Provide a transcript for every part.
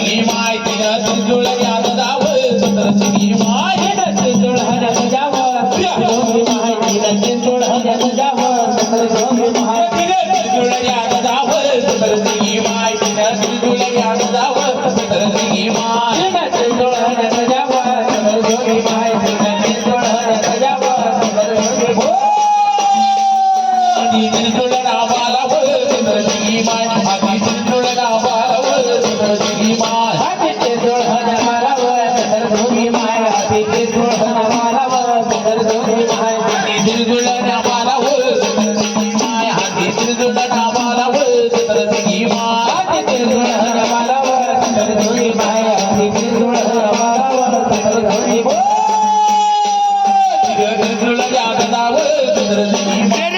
सिंगी माय तिनं तिरजुळ याद जाव सुंदर सिंगी माय चिंचोळ हण्यात जावं जोगी माय तिनं चिंचोळ हण्यात जावं सुंदर जोगी माय तिनं तिरजुळ याद जाव सुंदर सिंगी माय तिनं तिरजुळ याद जाव सुंदर सिंगी माय चिंचोळ हण्यात जावं सुंदर जोगी माय तिनं चिंचोळ हण्यात जावं सुंदर जोगी आधी तिरजुळ नावाला व सुंदर सिंगी माय आधी तिरजुळ नावाला व सुंदर सिंगी माय चिंचोळ हण्या मारावं सुंदर जोगी माय चिंचोळ हण्या मारावं सुंदर जोगी माय तिरजुळ नावाला व सुंदर सिंगी माय आधी तिरजुळ नावाला व सुंदर सिंगी माय चिंचोळ हण्या मारावं सुंदर जोगी माय चिंचोळ हण्या मारावं सुंदर जोगी माय तिरजुळ याद जाव सुंदर सिंगी माय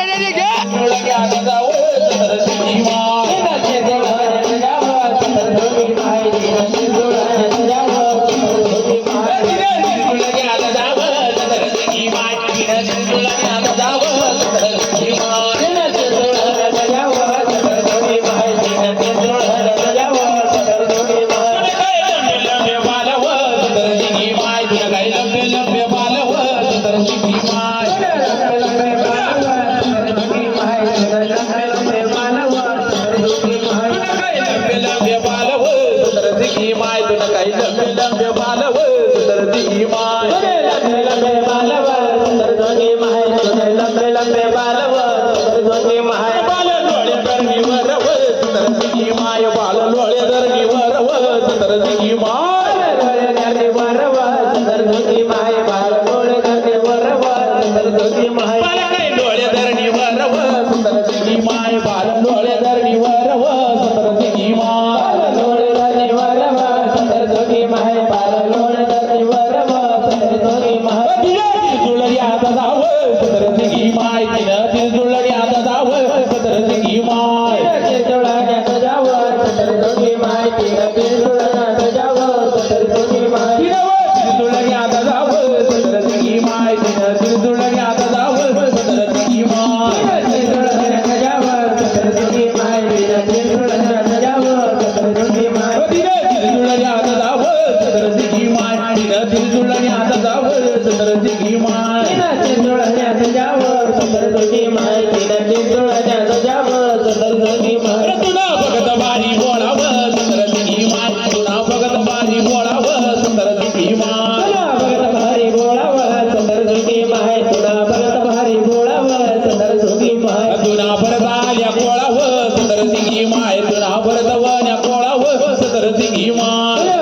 तिरजुळ याद जाव सुंदर सिंगी माय चिंचोळ हण्यात जावं सुंदर जोगी माय चिंचोळ हण्यात जावं सुंदर जोगी माय तिरजुळ याद जाव सुंदर सिंगी माय तिरजुळ याद जाव सुंदर सिंगी माय चिंचोळ हण्यात जावं सुंदर जोगी माय चिंचोळ हण्यात जावं सुंदर जोगी माय लंबे बालव सुंदर सिंगी माय तुला काही लंबे लंबे बालव सुंदर सिंगी माय लंबे लंबे बालव सुंदर सिंगी माय तुला काही लंबे लंबे बालव सुंदर सिंगी माय बाल डोळे धरणी वरव सुंदर सिंगी माय बाल डोळे धरणी वरव सुंदर सिंगी माय बाल काही डोळे धरणी वरव सुंदर सिंगी माय बाल डोळे धरणी वरव सुंदर सिंगी माय तिरजुळ याद जाव सुंदर सिंगी माय तिनं तिरजुळ याद जाव सुंदर सिंगी माय तिरजुळ याद जाव सुंदर सिंगी माय तिनं तिरजुळ याद जाव सुंदर सिंगी माय तिरजुळ याद जाव सुंदर सिंगी माय तिनं तिरजुळ याद जाव सुंदर सिंगी माय तुला भगत बारी बोलाव सुंदर सिंगी माय तुला भगत बारी बोलाव सुंदर सिंगी माय तुला भरताल्या कोळाव सुंदर सिंगी माय तुला भरतवण्या कोळाव सुंदर सिंगी माय